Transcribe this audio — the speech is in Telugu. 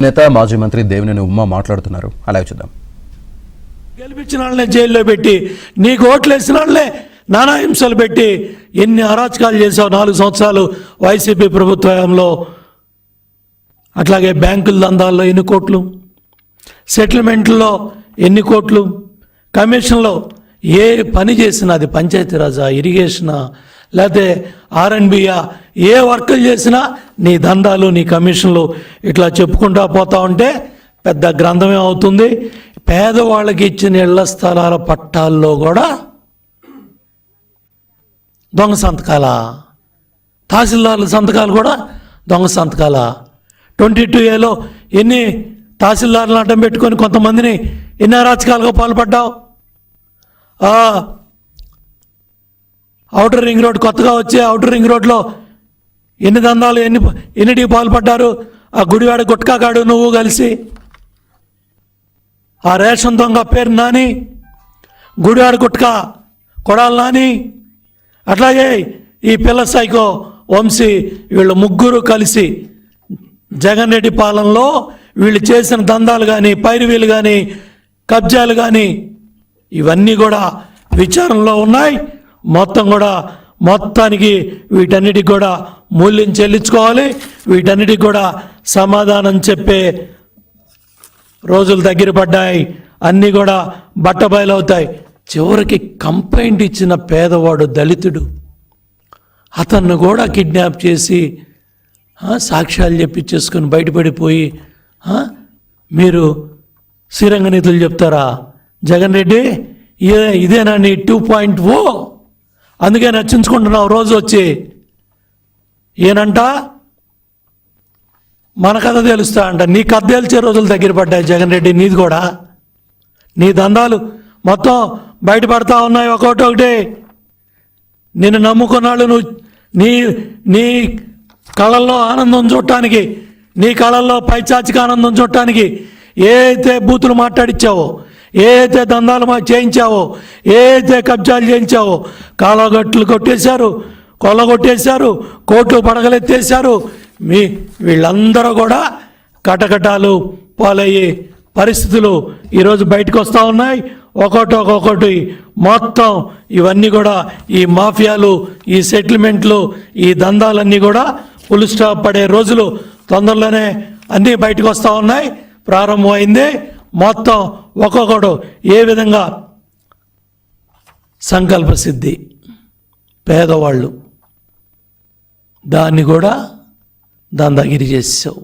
నేత మాజీ మంత్రి దేవినేని ఉమ్మ మాట్లాడుతున్నారు. అలాగే చూద్దాం. గెలిపించిన వాళ్ళనే జైల్లో పెట్టి నీకు ఓట్లు వేసిన వాళ్ళే నానా హింసలు పెట్టి ఎన్ని అరాచకాలు చేసావు 4 సంవత్సరాలు వైసీపీ ప్రభుత్వంలో. అట్లాగే బ్యాంకుల దందాల్లో ఎన్ని కోట్లు, సెటిల్మెంట్లో ఎన్ని కోట్లు, కమిషన్లో ఏ పని చేసినా అది పంచాయతీరాజా, ఇరిగేషనా, లేకపోతే ఆర్ఎన్బియా, ఏ వర్కులు చేసినా నీ దందాలు, నీ కమిషన్లు ఇట్లా చెప్పుకుంటా పోతా ఉంటే పెద్ద గ్రంథమే అవుతుంది. పేదవాళ్ళకి ఇచ్చిన ఇళ్ల స్థలాల పట్టాల్లో కూడా దొంగ సంతకాల, తహసీల్దార్ల సంతకాలు కూడా దొంగ సంతకాల. 22A ఎన్ని తహసీల్దార్లను అడ్డం పెట్టుకొని కొంతమందిని ఎన్ని అరాచకాలుగా పాల్పడ్డావు. ఔటర్ రింగ్ రోడ్, కొత్తగా వచ్చే ఔటర్ రింగ్ రోడ్లో ఎన్ని దందాలు, ఎన్నిటికి పాల్పడ్డారు. ఆ గుడివాడ గుట్కాగాడు నువ్వు కలిసి, ఆ రేషన్ దొంగ పేరు నాని, గుడివాడ గుట్కా కొడాలి నాని, అట్లాగే ఈ పిల్ల సైకో వంశీ, వీళ్ళు ముగ్గురు కలిసి జగన్ రెడ్డి పాలనలో వీళ్ళు చేసిన దందాలు కానీ, పైరువీలు కానీ, కబ్జాలు కానీ ఇవన్నీ కూడా విచారణలో ఉన్నాయి. మొత్తానికి వీటన్నిటికి కూడా మూల్యం చెల్లించుకోవాలి. వీటన్నిటికి కూడా సమాధానం చెప్పే రోజులు దగ్గర పడ్డాయి. అన్నీ కూడా బట్టబయలవుతాయి. చివరికి కంప్లైంట్ ఇచ్చిన పేదవాడు దళితుడు, అతన్ని కూడా కిడ్నాప్ చేసి సాక్ష్యాలు చెప్పించేసుకొని బయటపడిపోయి మీరు శ్రీరంగ నీతులు చెప్తారా? జగన్ రెడ్డి ఇదేనా నీ 2.0? అందుకే నచ్చించుకుంటున్నావు రోజు వచ్చి. ఏనంట మన కథ తెలుస్తా అంట. నీ కథ తెలిసే రోజులు దగ్గర పడ్డాయి జగన్ రెడ్డి. నీది కూడా, నీ దందాలు మొత్తం బయటపడతా ఉన్నాయి ఒకటి. నిన్ను నమ్ముకున్నాళ్ళు నువ్వు నీ కళల్లో ఆనందం చూడటానికి, నీ కళల్లో పైచాచిక ఆనందం చూడటానికి ఏ అయితే బూతులు మాట్లాడించావో, ఏ అయితే దందాలు చేయించావో, ఏ అయితే కబ్జాలు చేయించావో, కాలగట్లు కొట్టేశారు, కొల్లగొట్టేశారు, కోట్లు పడగలెత్తేశారు. వీళ్ళందరూ కూడా కటకటాలు పాలయ్యే పరిస్థితులు ఈరోజు బయటకు వస్తూ ఉన్నాయి. ఒక్కొక్కటి మొత్తం ఇవన్నీ కూడా ఈ మాఫియాలు, ఈ సెటిల్మెంట్లు, ఈ దందాలన్నీ కూడా ఫుల్ స్టాప్ పడే రోజులు తొందరలోనే అన్నీ బయటకు వస్తూ ఉన్నాయి. ప్రారంభమైంది. మొత్తం ఒక్కొక్కడు ఏ విధంగా సంకల్ప సిద్ధి, పేదవాళ్ళు దాన్ని కూడా దాని దగ్గర చేసావు.